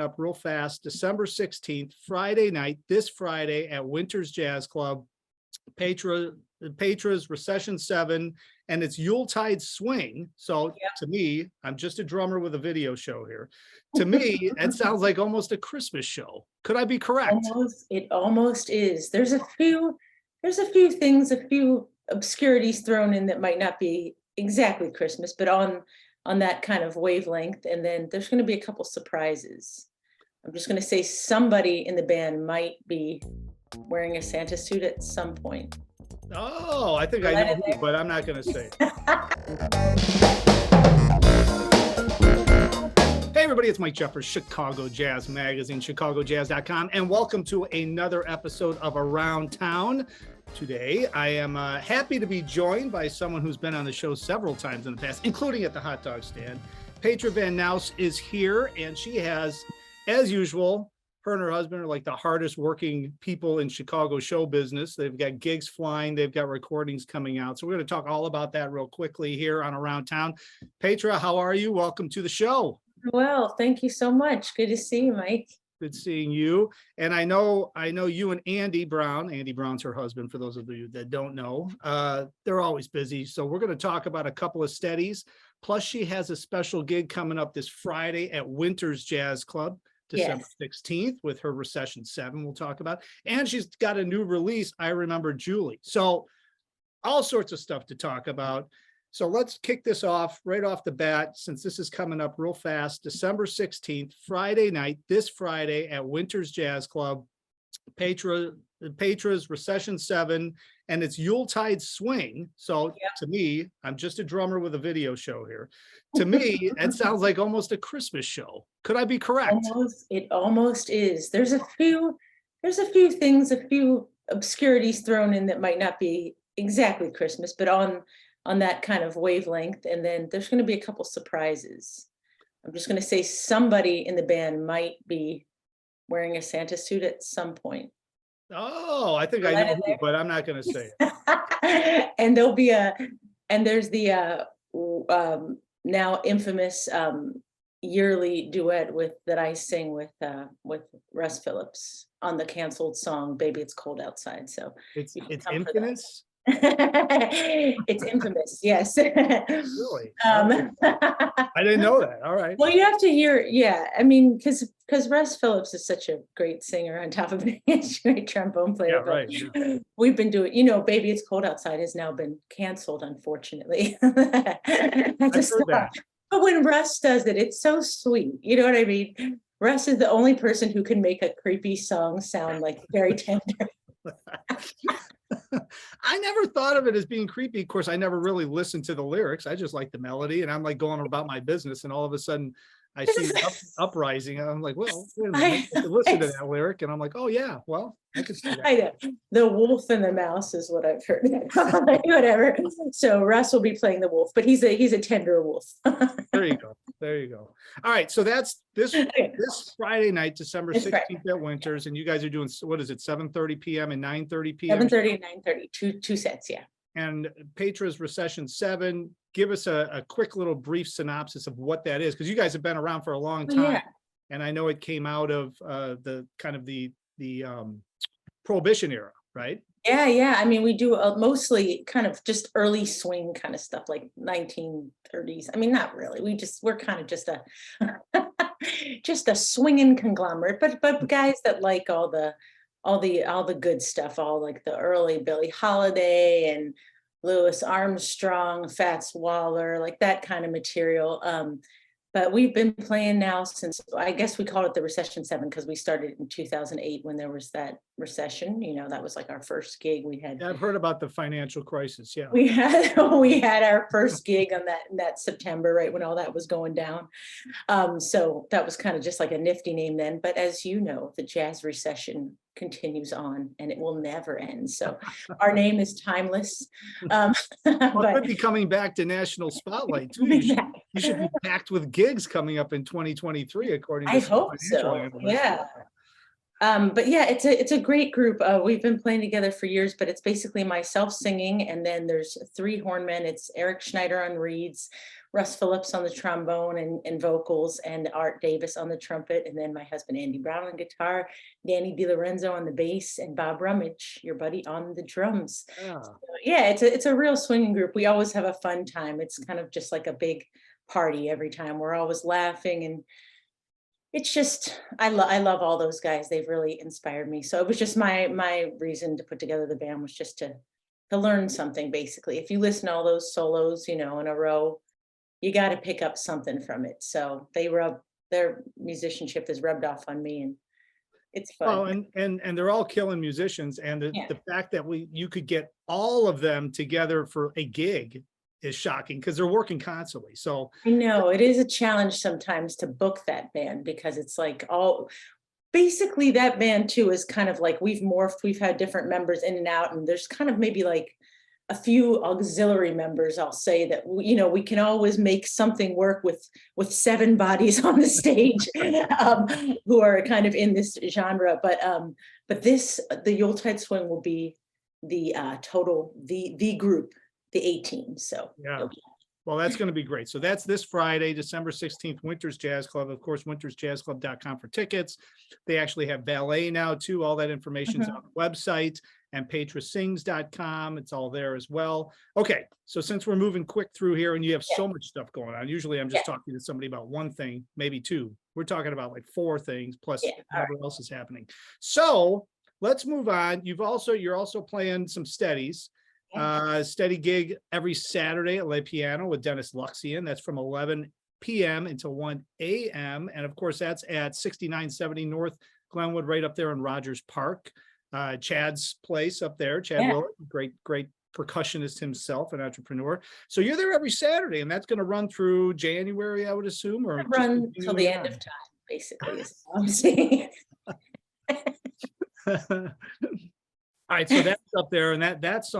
up real fast, December 16th, Friday night, this Friday at Winter's Jazz Club, Petra's Recession 7, and it's Yuletide Swing. So to me, I'm just a drummer with a video show here. To me, it sounds like almost a Christmas show. Could I be correct? It almost is. There's a few things, a few obscurities thrown in that might not be exactly Christmas, but on that kind of wavelength. And then there's going to be a couple surprises. I'm just going to say somebody in the band might be wearing a Santa suit at some point. Oh, I think I know who, but I'm not going to say. Hey everybody, it's Mike Jeffers, Chicago Jazz Magazine, ChicagoJazz.com, and welcome to another episode of Around Town. Today, I am happy to be joined by someone who's been on the show several times in the past, including at the hot dog stand. Petra van Nuis is here, and she has, as usual, her and her husband are like the hardest working people in Chicago show business. They've got gigs flying, they've got recordings coming out. So we're going to talk all about that real quickly here on Around Town. Petra, how are you? Welcome to the show. Well, thank you so much. Good to see you, Mike. Good seeing you. And I know you and Andy Brown. Andy Brown's her husband, for those of you that don't know. They're always busy. So we're going to talk about a couple of steadies. Plus, she has a special gig coming up this Friday at Winter's Jazz Club, December 16th, with her Recession 7 we'll talk about. And she's got a new release, I Remember Julie. So all sorts of stuff to talk about. So let's kick this off right off the bat, since this is coming up real fast, December 16th, Friday night, this Friday at Winter's Jazz Club, Petra's Recession 7, and it's Yuletide Swing. So to me, I'm just a drummer with a video show here. To me, it sounds like almost a Christmas show. Could I be correct? It almost is. There's a few things, a few obscurities thrown in that might not be exactly Christmas, but on that kind of wavelength. And then there's going to be a couple surprises. I'm just going to say somebody in the band might be wearing a Santa suit at some point. Oh, I think I know who, but I'm not going to say it. And there's the now infamous yearly duet that I sing with Russ Phillips on the canceled song "Baby It's Cold Outside." So it's infamous. It's infamous, yes. Really? I didn't know that. All right. Well, you have to hear, I mean, because Russ Phillips is such a great singer on top of being a great trombone player. Right. We've been doing, "Baby It's Cold Outside" has now been canceled, unfortunately. I've heard that. But when Russ does it, it's so sweet. You know what I mean? Russ is the only person who can make a creepy song sound like very tender. I never thought of it as being creepy. Of course, I never really listened to the lyrics. I just like the melody, and I'm like going about my business, and all of a sudden I see uprising, and I'm like, well, wait a minute, I listen to that lyric, and I'm like, oh yeah, well, I could see that. I know. The wolf and the mouse is what I've heard. Whatever. So Russ will be playing the wolf, but he's a tender wolf. There you go. All right, so that's this Friday night, December 16th at Winters, and you guys are doing, what is it, 7:30 p.m. and 9:30 p.m. 7:30 and 9:30, two sets, yeah. And Petra's Recession 7, give us a quick little brief synopsis of what that is, because you guys have been around for a long time, and I know it came out of the kind of the Prohibition era, right? Yeah. I mean, we do mostly kind of just early swing kind of stuff, like 1930s. I mean, not really. We're kind of just a swinging conglomerate, but guys that like all the good stuff, all like the early Billie Holiday and Louis Armstrong, Fats Waller, like that kind of material. But we've been playing now since, I guess we called it the Recession 7 because we started in 2008 when there was that recession. That was like our first gig we had. Yeah, I've heard about the financial crisis. Yeah, we had our first gig on that September, right when all that was going down. So that was kind of just like a nifty name then. But as you know, the jazz recession continues on and it will never end. So our name is timeless. Well, it could be coming back to national spotlight too. You should be packed with gigs coming up in 2023, according to I hope so. Yeah. But yeah, it's a great group. We've been playing together for years, but it's basically myself singing, and then there's 3 hornmen. It's Eric Schneider on reeds. Russ Phillips on the trombone and vocals, and Art Davis on the trumpet, and then my husband Andy Brown on guitar, Danny DiLorenzo on the bass, and Bob Rummage, your buddy, on the drums. Yeah. So, yeah, it's a real swinging group. We always have a fun time. It's kind of just like a big party every time. We're always laughing, and it's just I love all those guys. They've really inspired me. So it was just my reason to put together the band, was just to learn something. Basically, if you listen to all those solos, in a row, you got to pick up something from it. So their musicianship has rubbed off on me, and it's fun. Oh, and they're all killing musicians, and the fact that you could get all of them together for a gig is shocking, because they're working constantly. So I know it is a challenge sometimes to book that band, because it's like basically that band too is kind of like we've morphed. We've had different members in and out, and there's kind of maybe like a few auxiliary members, I'll say, that we can always make something work with 7 bodies on the stage who are kind of in this genre. But the Yuletide Swing will be the total, the group, the 18. So yeah. Well, that's going to be great. So that's this Friday, December 16th, Winters Jazz Club. Of course, wintersjazzclub.com for tickets. They actually have ballet now too. All that information's on the website, and petrasings.com. It's all there as well. Okay, so since we're moving quick through here and you have so much stuff going on, usually I'm just talking to somebody about one thing, maybe 2. We're talking about like 4 things plus whatever else is happening. So let's move on. You're also playing some steadies. Steady gig every Saturday at Le Piano with Dennis Luxian. That's from 11 p.m. until 1 a.m. And of course, that's at 6970 North Glenwood, right up there in Rogers Park. Chad's place up there. Chad Willett, great percussionist himself, an entrepreneur. So you're there every Saturday, and that's going to run through January, I would assume, or run till the end of time, basically, is what I'm saying. All right, so that's up there, and that's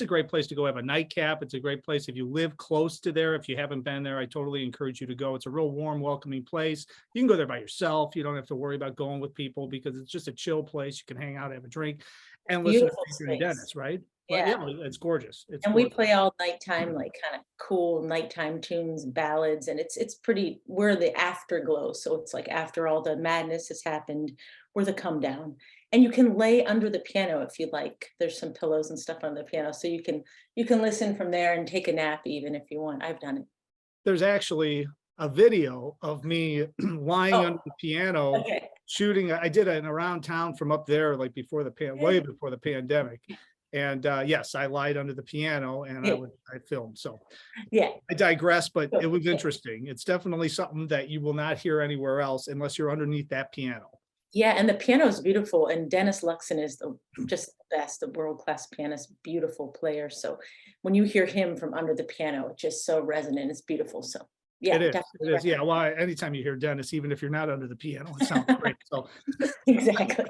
a great place to go have a nightcap. It's a great place if you live close to there. If you haven't been there, I totally encourage you to go. It's a real warm, welcoming place. You can go there by yourself. You don't have to worry about going with people, because it's just a chill place. You can hang out, have a drink, and listen to Adrian Dennis, right? Yeah. It's gorgeous. We play all nighttime, like kind of cool nighttime tunes, ballads, and it's pretty. We're the afterglow, so it's like after all the madness has happened, we're the come down. And you can lay under the piano if you like. There's some pillows and stuff on the piano, so you can listen from there and take a nap even if you want. I've done it. There's actually a video of me lying under the piano shooting. I did it around town from up there, like before way before the pandemic. And yes, I lied under the piano, and I filmed. So I digress, but it was interesting. It's definitely something that you will not hear anywhere else unless you're underneath that piano. Yeah, and the piano is beautiful, and Dennis Luxian is just the best, the world-class pianist, beautiful player. So when you hear him from under the piano, it's just so resonant. It's beautiful. So yeah, it is. Yeah, well, anytime you hear Dennis, even if you're not under the piano, it sounds great. So exactly.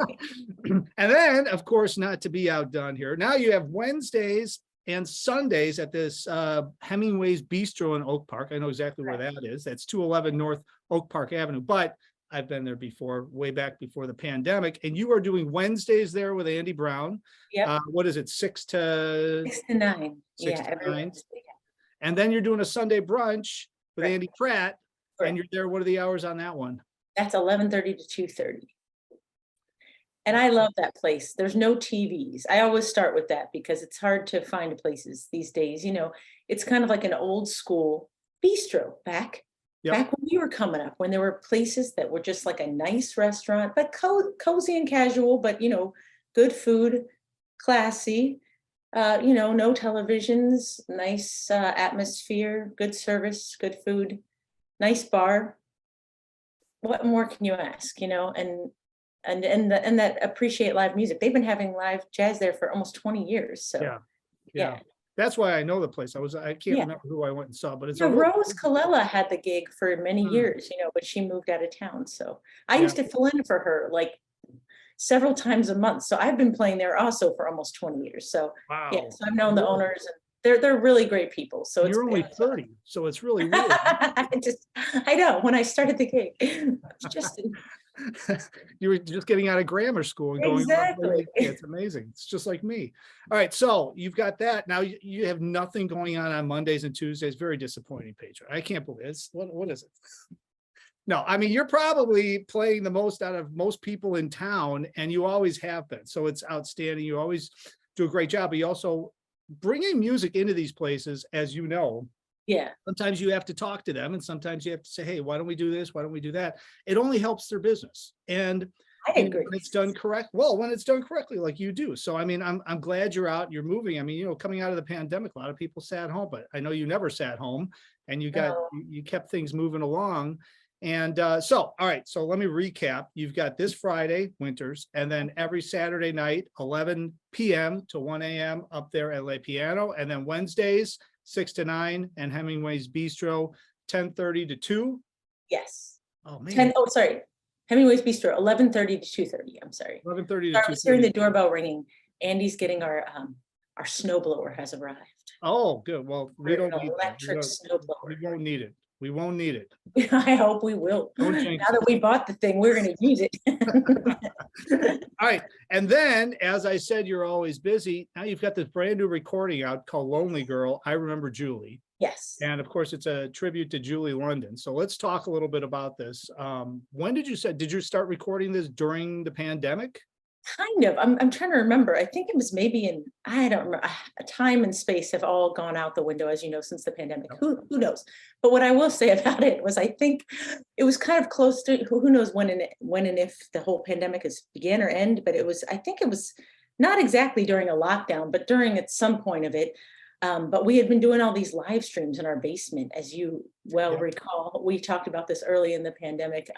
And then, of course, not to be outdone here, now you have Wednesdays and Sundays at this Hemmingway's Bistro in Oak Park. I know exactly where that is. That's 211 North Oak Park Avenue, but I've been there before, way back before the pandemic. And you are doing Wednesdays there with Andy Brown. Yeah. What is it, 6 to 9? 6 to 9. And then you're doing a Sunday brunch with Andy Pratt, and you're there. What are the hours on that one? That's 11:30 to 2:30. And I love that place. There's no TVs. I always start with that because it's hard to find places these days. It's kind of like an old school bistro back when we were coming up, when there were places that were just like a nice restaurant, but cozy and casual, but good food, classy, no televisions, nice atmosphere, good service, good food, nice bar. What more can you ask, and that appreciate live music. They've been having live jazz there for almost 20 years. So yeah. That's why I know the place. I can't remember who I went and saw, but it's Rose Colella had the gig for many years, but she moved out of town. So I used to fill in for her like several times a month. So I've been playing there also for almost 20 years. So so I've known the owners, and they're really great people. So you're only 30, so it's really weird. I know when I started the gig, it's just You were just getting out of grammar school and going on to play Exactly. the UK. It's amazing. It's just like me. All right, so you've got that. Now you have nothing going on Mondays and Tuesdays. Very disappointing, Petra. I can't believe it. What is it? No, I mean, you're probably playing the most out of most people in town, and you always have been. So it's outstanding. You always do a great job, but you also bringing music into these places, as you know. Yeah, Sometimes you have to talk to them, and sometimes you have to say, hey, why don't we do this? Why don't we do that? It only helps their business. And I agree. when it's done correct, well, when it's done correctly, like you do. So, I mean, I'm glad you're out, you're moving. I mean, coming out of the pandemic, a lot of people sat home, but I know you never sat home, and No. you kept things moving along. And so, all right, so let me recap. You've got this Friday, Winters, and then every Saturday night, 11 p.m. to 1 a.m. up there at Le Piano. And then Wednesdays, 6 to 9, and Hemmingway's Bistro, 10:30 to 2. Yes. Oh, man. 10, oh, sorry. Hemingway's Bistro, 11:30 to 2:30. I'm sorry. 11:30 to Sorry, I was hearing the 2:30. doorbell ringing. Andy's getting our snow blower has arrived. Oh, good. Well, we We're don't an need that. electric snow We blower. won't need it. We won't need it. I hope we will. Now Don't jinx that we bought the thing, we're gonna use it. All right. And then, as I said, you're always busy. Now you've got this brand new recording out called Lonely Girl. I Remember Julie. Yes. And of course, it's a tribute to Julie London. So let's talk a little bit about this. When did you start recording this during the pandemic? Kind of. I'm trying to remember. I think it was maybe I don't remember. Time and space have all gone out the window, as you know, since the pandemic. Who knows? But what I will say about it was, I think it was kind of close to who knows when and if the whole pandemic is begin or end. But I think it was not exactly during a lockdown, but during at some point of it. But we had been doing all these live streams in our basement, as you well Yeah. recall. We talked about this early in the pandemic.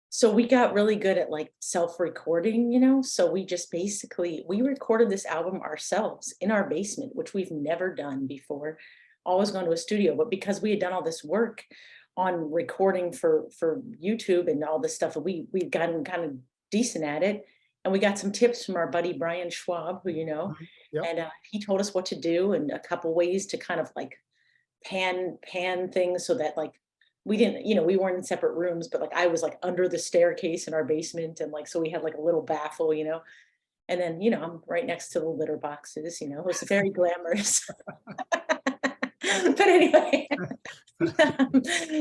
So we got really good at like self-recording, so we just we recorded this album ourselves in our basement, which we've never done before, always gone to a studio. But because we had done all this work on recording for YouTube and all this stuff, we've gotten kind of decent at it. And we got some tips from our buddy Brian Schwab, who Yep. and he told us what to do and a couple ways to kind of like pan things so that like we didn't, we weren't in separate rooms, but like I was like under the staircase in our basement, and like so we had like a little baffle, and then I'm right next to the litter boxes, it was very glamorous. But anyway,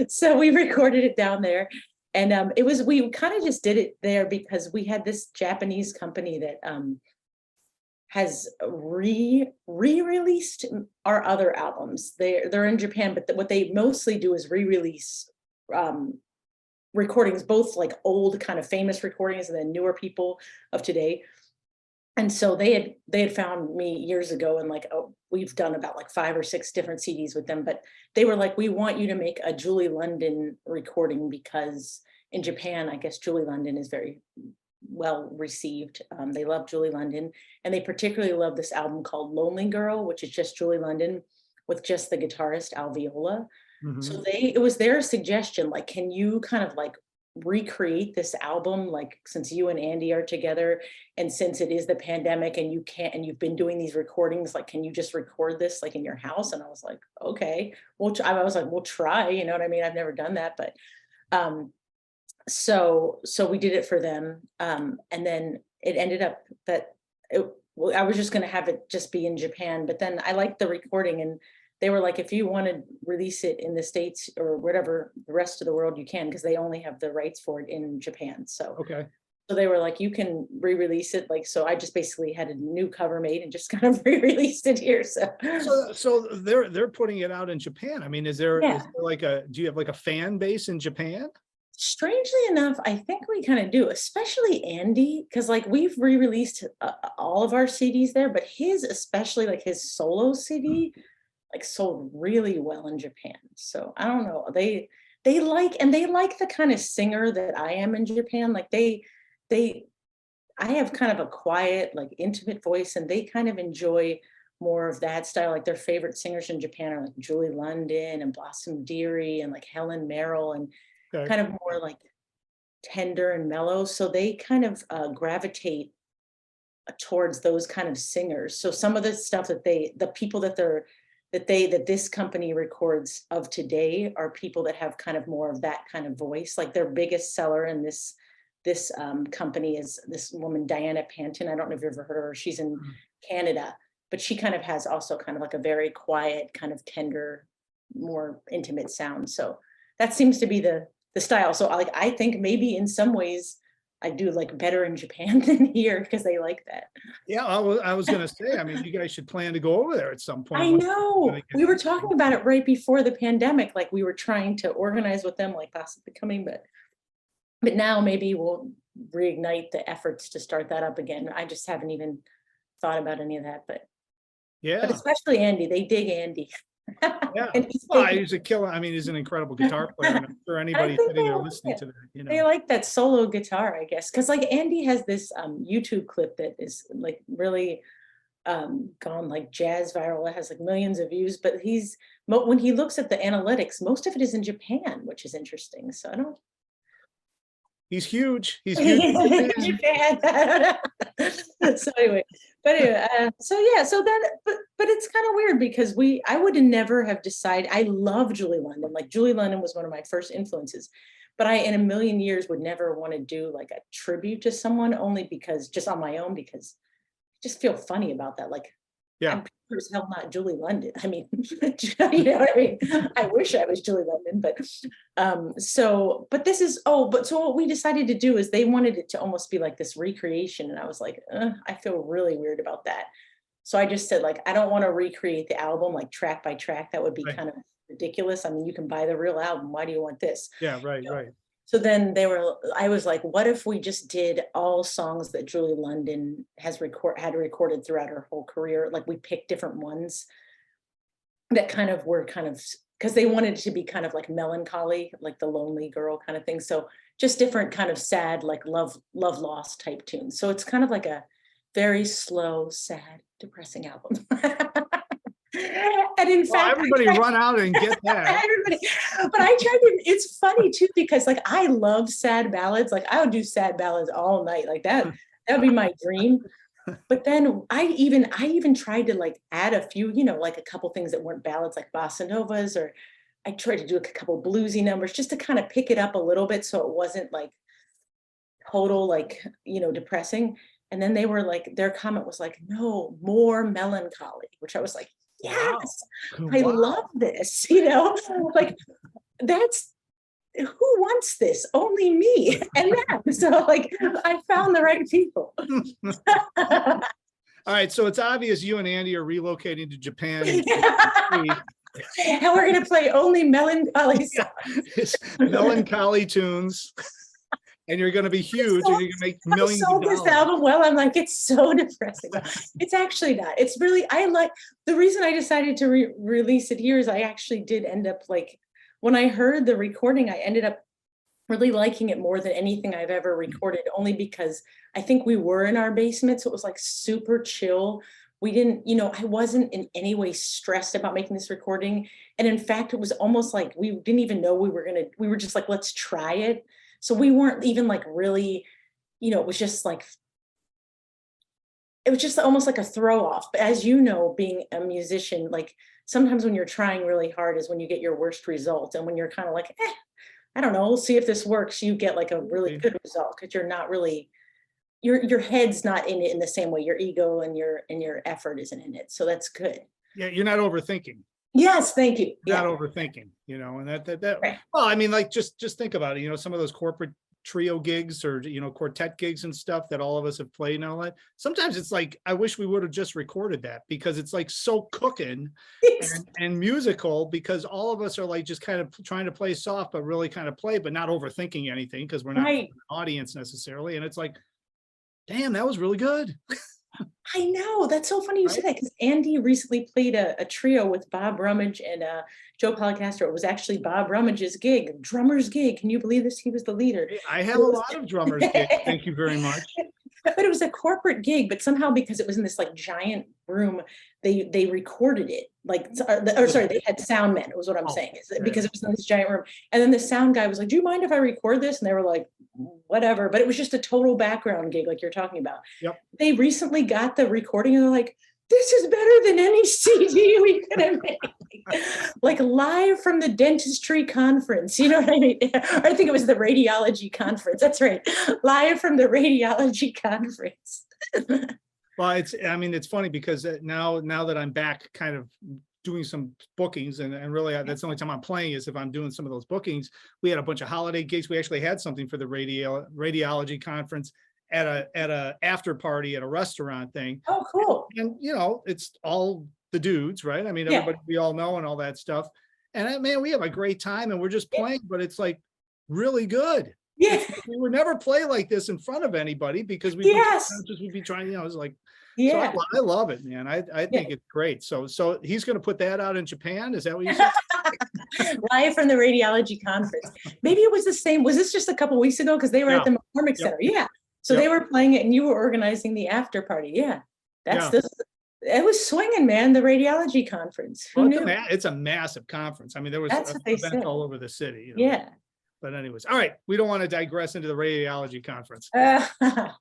so we recorded it down there, and we kind of just did it there because we had this Japanese company that has re-released our other albums. They're in Japan, but what they mostly do is re-release recordings, both like old kind of famous recordings and then newer people of today. And so they had found me years ago, and like, oh, we've done about like 5 or 6 different CDs with them, but they were like, we want you to make a Julie London recording, because in Japan, I guess Julie London is very well received. They love Julie London, and they particularly love this album called Lonely Girl, which is just Julie London with just the guitarist Al Viola. So Mhm. it was their suggestion, like, can you kind of like recreate this album, like, since you and Andy are together, and since it is the pandemic and you've been doing these recordings, like, can you just record this like in your house? And I was like, okay, I was like, we'll try, you know what I mean? I've never done that, but so we did it for them, and then it ended up that I was just going to have it just be in Japan, but then I liked the recording, and they were like, if you want to release it in the States or whatever, the rest of the world, you can, because they only have the rights for it in Japan. So Okay. they were like, you can re-release it. Like, so I just basically had a new cover made and just kind of re-released it here. So they're putting it out in Japan. I mean, is there Yeah. like do you have like a fan base in Japan? Strangely enough, I think we kind of do, especially Andy, because like we've re-released all of our CDs there, but especially like his solo CD, like sold really well in Japan. So I don't know. They like the kind of singer that I am in Japan. Like I have kind of a quiet, like intimate voice, and they kind of enjoy more of that style. Like their favorite singers in Japan are like Julie London and Blossom Dearie and like Helen Merrill, and Okay. kind of more like tender and mellow. So they kind of gravitate towards those kind of singers. So some of the stuff that the people that this company records of today are people that have kind of more of that kind of voice. Like their biggest seller in this this company is this woman, Diana Panton. I don't know if you've ever heard of her. She's in Canada, but she kind of has also kind of like a very quiet, kind of tender, more intimate sound. So that seems to be the style. So like, I think maybe in some ways I do like better in Japan than here because they like that. Yeah, I was gonna say, I mean, you guys should plan to go over there at some point. I know. We were talking about it right before the pandemic. Like we were trying to organize with them, like possibly coming, but now maybe we'll reignite the efforts to start that up again. I just haven't even thought about any of that, but Yeah, especially Andy, they dig Andy. yeah. And Well, he's a killer. I mean, he's an incredible guitar player. And I'm sure anybody think sitting they there like listening it. to that, you They know. like that solo guitar, I guess. Cause like Andy has this YouTube clip that is like really gone like jazz viral. It has like millions of views, but when he looks at the analytics, most of it is in Japan, which is interesting. So I don't. He's huge. He's huge. in Japan. Japan. So anyway, so yeah, so that, but it's kind of weird because I would never have decided. I love Julie London. Like Julie London was one of my first influences, but I, in a million years, would never want to do like a tribute to someone, only because just on my own, because I just feel funny about that. Like, Yeah. I'm sure as hell not Julie London. I mean, you know what I mean? I wish I was Julie London, but so what we decided to do is they wanted it to almost be like this recreation. And I was like, I feel really weird about that. So I just said, like, I don't want to recreate the album like track by track. That would be Right. kind of ridiculous. I mean, you can buy the real album. Why do you want this? Yeah, right, right. So then I was like, what if we just did all songs that Julie London had recorded throughout her whole career? Like we picked different ones that kind of were because they wanted it to be kind of like melancholy, like the lonely girl kind of thing. So just different kind of sad, like love lost type tunes. So it's kind of like a very slow, sad, depressing album. And in fact, everybody run out and get that. everybody, but I tried to, it's funny too, because like I love sad ballads. Like I would do sad ballads all night. Like that would be my dream. But then I even tried to like add a few, like a couple things that weren't ballads, like bossa novas, or I tried to do a couple bluesy numbers just to kind of pick it up a little bit so it wasn't like total, like, depressing. And then they were like, their comment was like, no, more melancholy, which I was like, yes, Wow. I love this, like that's, who wants this? Only me and them. So like I found the right people. All right, so it's obvious you and Andy are relocating to Japan. And we're gonna play only melancholy songs. Melancholy tunes. And you're gonna be huge and you're gonna make millions of dollars. This album, well, I'm like, it's so depressing. It's actually not. It's really, the reason I decided to release it here is I actually did end up like, when I heard the recording, I ended up really liking it more than anything I've ever recorded, only because I think we were in our basement. So it was like super chill. We didn't, I wasn't in any way stressed about making this recording. And in fact, it was almost like we didn't even know we were just like, let's try it. So we weren't even like really, it was just almost like a throw off. But as you know, being a musician, like sometimes when you're trying really hard is when you get your worst result. And when you're kind of like, I don't know, we'll see if this works, you get like a really good result because you're not really, your head's not in it in the same way. Your ego and your effort isn't in it. So that's good. Yeah, you're not overthinking. Yes, thank you. Not overthinking, and that Right. well, I mean, like just think about it, some of those corporate trio gigs or quartet gigs and stuff that all of us have played and all that. Sometimes it's like, I wish we would have just recorded that because it's like so cooking and musical, because all of us are like just kind of trying to play soft, but really kind of play, but not overthinking anything because we're not an audience necessarily. And it's like, damn, that was really good. I know, that's so funny you say that, because Andy recently played a trio with Bob Rummage and Joe Policastro. It was actually Bob Rummage's gig, drummer's gig. Can you believe this? He was the leader. I have a lot of drummers gigs. Thank you very much. But it was a corporate gig, but somehow because it was in this like giant room, they recorded it. Like, sorry, they had sound men, was what I'm saying, because it was in this giant room. And then the sound guy was like, do you mind if I record this? And they were like, whatever. But it was just a total background gig like you're talking about. Yep. They recently got the recording and they're like, this is better than any CD we could have made. Like live from the dentistry conference, you know what I mean? I think it was the radiology conference. That's right. Live from the radiology conference. Well, I mean, it's funny because now that I'm back kind of doing some bookings and really that's the only time I'm playing is if I'm doing some of those bookings. We had a bunch of holiday gigs. We actually had something for the radiology conference at a after party at a restaurant thing. Oh, cool. And you know, it's all the dudes, right? I mean, everybody we all know and all that stuff. And man, we have a great time and we're just playing, but it's like really good. Yeah. We would never play like this in front of anybody because we'd be trying, you know, it's like, yeah. So I love it, man. I think it's great. So he's going to put that out in Japan. Is that what you said? Live from the radiology conference. Maybe it was the same. Was this just a couple weeks ago? Because they were at the McCormick Center. Yeah. So they were playing it and you were organizing the after party. Yeah. It was swinging, man. The radiology conference. Who knew? It's a massive conference. I mean, there was events all over the city. You know? Yeah. But anyways, all right. We don't want to digress into the radiology conference. All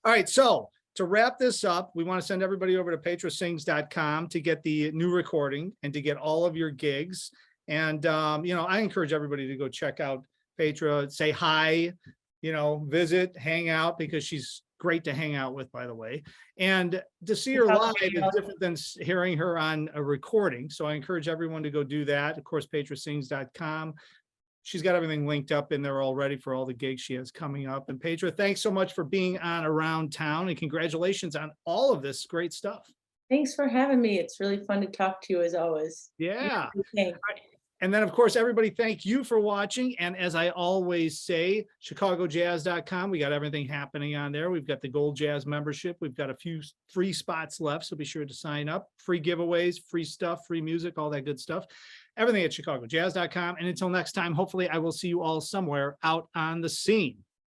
right. So to wrap this up, we want to send everybody over to petrasings.com to get the new recording and to get all of your gigs. And, you know, I encourage everybody to go check out Petra, say hi, you know, visit, hang out, because she's great to hang out with, by the way. And to see her live is different than hearing her on a recording. So I encourage everyone to go do that. Of course, petrasings.com. She's got everything linked up in there already for all the gigs she has coming up. And Petra, thanks so much for being on Around Town and congratulations on all of this great stuff. Thanks for having me. It's really fun to talk to you as always. Yeah. And then, of course, everybody, thank you for watching. And as I always say, ChicagoJazz.com, we got everything happening on there. We've got the Gold Jazz membership. We've got a few free spots left, so be sure to sign up. Free giveaways, free stuff, free music, all that good stuff. Everything at ChicagoJazz.com. And until next time, hopefully I will see you all somewhere out on the scene.